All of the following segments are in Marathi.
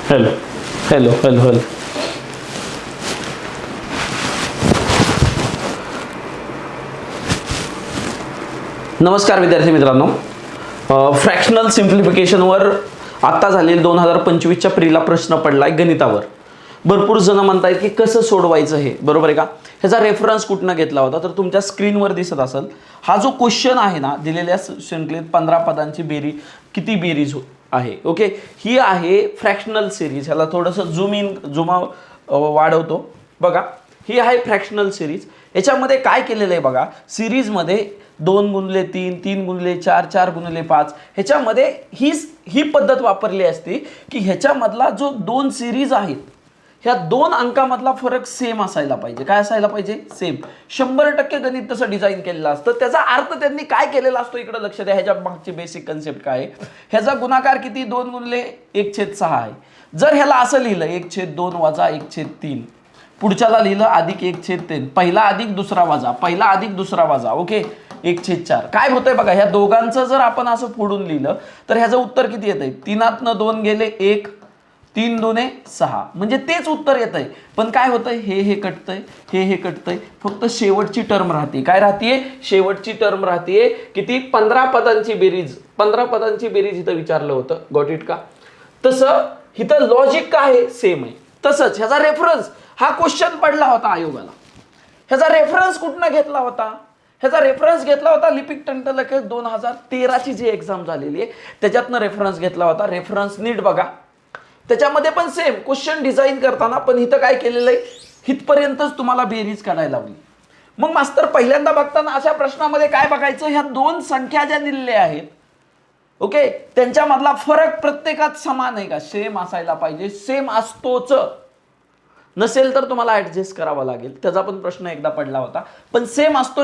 Hello hello hello hello. नमस्कार विद्यार्थी मित्रांनो, फ्रॅक्शनल सिम्प्लिफिकेशनवर आत्ता झालेला 2025च्या प्रीला प्रश्न पडलाय गणितावर. भरपूर जण म्हणतायत की कसं सोडवायचं हे, बरोबर आहे का? ह्याचा रेफरन्स कुठनं घेतला होता तर तुमच्या स्क्रीनवर दिसत असेल. हा जो क्वेश्चन आहे ना, दिलेल्या शृंखलेत 15 पदांची बेरीज किती बेरीज आहे. ओके, ही आहे फ्रॅक्शनल सिरीज. ह्याला थोडंसं झूम वाढवतो बघा. ही आहे फ्रॅक्शनल सिरीज. याच्यामध्ये काय केलेलं आहे बघा, सिरीजमध्ये 2 गुणिले 3, 3 गुणिले 4, 4 गुणिले 5 ह्याच्यामध्ये ही पद्धत वापरली असती की ह्याच्यामधला जो 2 सिरीज आहेत ह्या 2 अंकामधला फरक सेम असायला पाहिजे. काय असायला पाहिजे? सेम. 100% गणित तसं डिझाईन केलेलं असतं. त्याचा अर्थ त्यांनी काय केलेला असतो इकडे लक्ष द्या. ह्याच्या मागची बेसिक कन्सेप्ट काय आहे? ह्याचा गुणाकार किती? 2 गुणिले 1/6 आहे. जर ह्याला असं लिहिलं 1/2 वजा 1/3, पुढच्याला लिहिलं अधिक 1/3, पहिला अधिक दुसरा वजा, पहिला अधिक दुसरा वजा, ओके 1/4. काय होतंय बघा, ह्या दोघांचं जर आपण असं फोडून लिहिलं तर ह्याचं उत्तर किती येतंय? 3 2 गेले 1, 3 2 6, म्हणजे तेच उत्तर येतंय. पण काय होतंय, हे कटतंय, हे कटतंय, फक्त शेवटची टर्म राहते. काय राहतीये? शेवटची टर्म राहतीये. किती? 15 पदांची बेरीज. 15 पदांची बेरीज इथं विचारलं होतं. गॉट इट का? तसं इथं लॉजिक काय आहे? सेम आहे. तसंच ह्याचा रेफरन्स, हा क्वेश्चन पडला होता आयोगाला. ह्याचा रेफरन्स कुठनं घेतला होता? ह्याचा रेफरन्स घेतला होता लिपिक टंटलक 2013ची जी एक्झाम झालेली आहे त्याच्यातनं रेफरन्स घेतला होता. रेफरन्स नीट बघा. त्याच्यामध्ये पण सेम क्वेश्चन डिझाईन करताना पण इथं काय केलेलं आहे, इथपर्यंतच तुम्हाला बेरीज काढायला लावली. मग मास्तर पहिल्यांदा बघताना अशा प्रश्नामध्ये काय बघायचं, ह्या 2 संख्या ज्या दिलेल्या आहेत ओके त्यांच्यामधला फरक प्रत्येकात समान आहे का? सेम असायला पाहिजे. सेम असतोच, नसेल तर तुम्हाला ऍडजस्ट करावा लागेल. त्याचा पण प्रश्न एकदा पडला होता. पण सेम असतो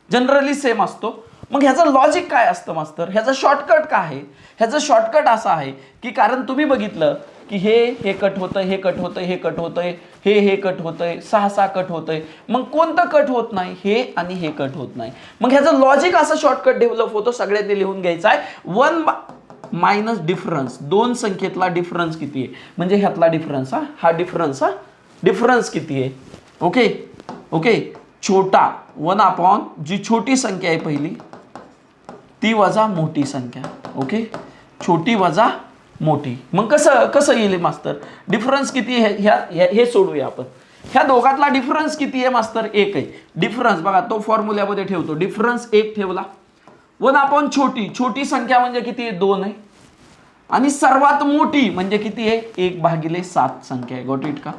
जनरली सेम असतो. मग ह्याचं लॉजिक काय असतं मास्तर? ह्याचं शॉर्टकट काय आहे? ह्याचं शॉर्टकट असं आहे की कारण तुम्ही बघितलं की हे कट होतंय, हे कट होतंय, हे कट होतंय, हे कट होतंय, 6 कट होतंय. मग कोणतं कट होत नाही? हे आणि हे कट होत नाही. मग ह्याचं लॉजिक असं शॉर्टकट डेव्हलप होतं. सगळ्यांनी लिहून घ्यायचं आहे 1 मायनस डिफरन्स. 2 संख्येतला डिफरन्स किती आहे म्हणजे ह्यातला डिफरन्स. हा डिफरन्स किती आहे? ओके छोटा 1 जी छोटी संख्या आहे पहिली ती वजा मोठी संख्या. ओके, छोटी वजा मोठी. मग कसं येईल मास्तर? डिफरन्स किती आहे हे सोडूया आपण. ह्या दोघातला डिफरन्स किती आहे मास्तर? 1 आहे. डिफरन्स बघा तो फॉर्म्युल्यामध्ये ठेवतो. डिफरन्स 1 ठेवला. 1 छोटी संख्या म्हणजे किती आहे? 2 आहे. आणि सर्वात मोठी म्हणजे किती आहे? 1/7 संख्या आहे. गॉट इट का?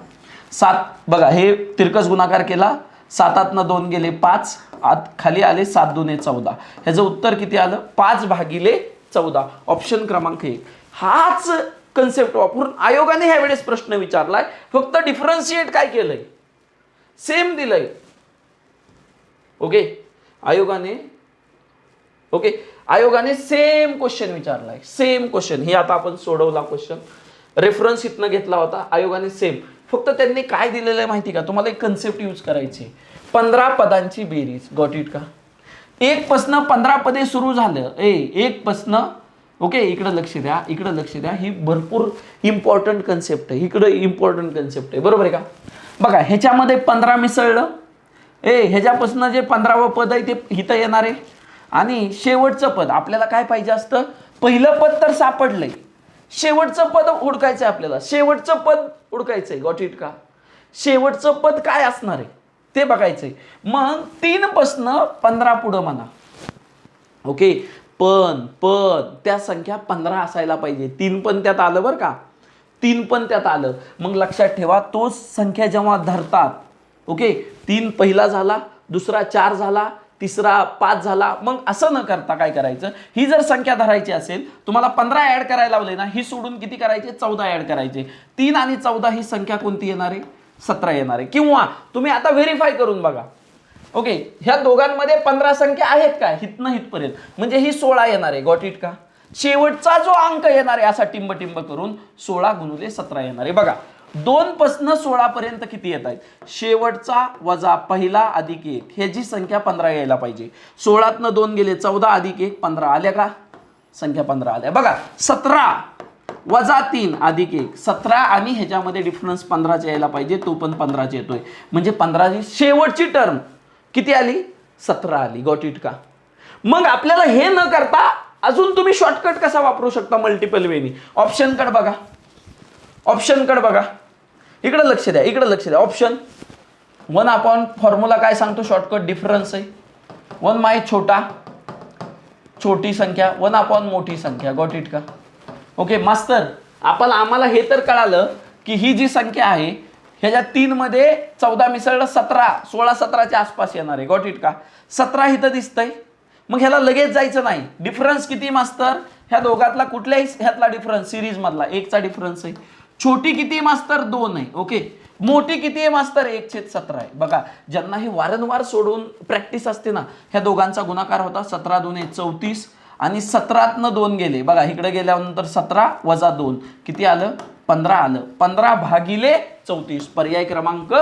7 बघा, हे तिरकस गुणाकार केला, 7 2 गेले 5, आत खाली आले 7 2 14. ह्याचं उत्तर किती आलं? 5/14. ऑप्शन क्रमांक 1. हाच कन्सेप्ट वापरून आयोगाने ह्या वेळेस प्रश्न विचारलाय. फक्त डिफरन्शिएट काय केलंय? सेम दिलंय. ओके, आयोगाने सेम क्वेश्चन विचारलाय. Same question. हे आता आपण सोडवला क्वेश्चन. रेफरन्स इथनं घेतला होता. आयोगाने सेम. फक्त त्यांनी काय दिलेलं आहे माहिती का? तुम्हाला एक कन्सेप्ट यूज करायची. 15 पदांची बेरीज. गॉट इट का? 1 पासनं 15 पदे सुरू झालं. 1 पासनं ओके, इकडे लक्ष द्या. ही भरपूर इम्पॉर्टंट कन्सेप्ट आहे. इम्पॉर्टंट कन्सेप्ट आहे, बरोबर आहे का? बघा, ह्याच्यामध्ये 15 मिसळलं. ह्याच्यापासून जे 15वं पद आहे ते इथं येणार आहे. आणि शेवटचं पद आपल्याला काय पाहिजे असतं? पहिलं पद तर सापडलंय, शेवटचं पद हुडकायचंय आपल्याला. शेवटचं पद हुडकायचंय. गॉट इट का? शेवटचं पद काय असणार आहे ते बघायचंय. मग 3 पासून 15 पुढं म्हणा. ओके, पण त्या संख्या 15 असायला पाहिजे. 3 पण त्यात आलं बरं का? 3 पण त्यात आलं. मग लक्षात ठेवा, तोच संख्या जेव्हा धरतात ओके, 3 पहिला झाला, दुसरा 4 झाला, तिसरा 5 झाला. मग असं न करता काय करायचं, ही जर संख्या धरायची असेल तुम्हाला 15 ऍड करायला लावले ना, ही सोडून किती करायचे? 14 ऍड करायचे. 3 आणि 14 ही संख्या कोणती येणार आहे? 17 येणार आहे. किंवा तुम्ही आता व्हेरीफाय करून बघा. ओके, ह्या दोघांमध्ये 15 संख्या आहेत का? हितनं हितपर्यंत म्हणजे ही 16 येणार आहे. गॉट इट का? शेवटचा जो अंक येणार आहे असा टिंब करून 16 गुणिले 17 येणार आहे. बघा, 2 पासून 16 पर्यंत किती येत आहेत? शेवटचा वजा पहिला अधिक 1 ह्याची संख्या 15 यायला पाहिजे. 16 2 गेले 14 अधिक 1 15 आल्या का? संख्या 15 आल्या. बघा, 17 वजा 3 अधिक 1 17 आणि ह्याच्यामध्ये डिफरन्स 15चा यायला पाहिजे, तो पण 15चा येतोय. म्हणजे 15ची शेवटची टर्म किती आली? 17 आली. गॉट इट का? मग आपल्याला हे न करता अजून तुम्ही शॉर्टकट कसा वापरू शकता मल्टिपल वेनी? ऑप्शनकडे बघा, ऑप्शनकडे बघा, इकडे लक्ष द्या, इकडे लक्ष द्या. ऑप्शन 1 आपण फॉर्म्युला काय सांगतो? शॉर्टकट डिफरन्स आहे. 1 माय छोटा छोटी संख्या 1 अपॉन मोठी संख्या. गॉट इट का? ओके मास्तर, आम्हाला हे तर कळालं की ही जी संख्या आहे ह्याच्या 3 मध्ये 14 मिसळलं 17, 16 17च्या आसपास येणार आहे. गॉट इट का? 17 इथं दिसतंय. मग ह्याला लगेच जायचं नाही. डिफरन्स किती मास्तर? ह्या दोघातला कुठल्याही ह्यातला डिफरन्स सिरीज मधला 1 चा डिफरन्स आहे. छोटी किती मास्तर? 2 आहे. ओके. मोठी किती आहे मास्तर? 1/17 आहे. बघा, ज्यांना हे वारंवार सोडून प्रॅक्टिस असते ना, ह्या दोघांचा गुणाकार होता 17 2 34 आणि 17तनं 2 गेले. बघा इकडे गेल्यानंतर 17 वजा 2 किती आलं? 15 आलं. 15 भागिले 34 पर्याय क्रमांक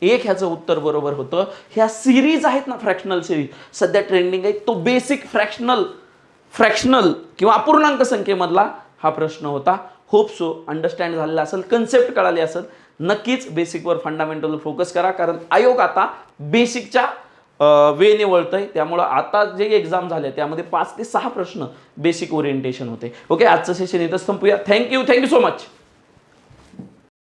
1 ह्याचं उत्तर बरोबर होतं. ह्या सिरीज आहेत ना, फ्रॅक्शनल सिरीज सध्या ट्रेंडिंग आहे. तो बेसिक फ्रॅक्शनल किंवा अपूर्णांक संख्येमधला हा प्रश्न होता. होप सो अंडरस्टँड झालेला असेल, कन्सेप्ट कळाली असेल. नक्कीच बेसिकवर फंडामेंटल फोकस करा, कारण आयोग आता बेसिकच्या वेने वळतंय. त्यामुळं आता जे एक्झाम झाले त्यामध्ये 5 ते 6 प्रश्न बेसिक ओरिएंटेशन होते. ओके, आजचं सेशन इथं संपूया. Thank you so much.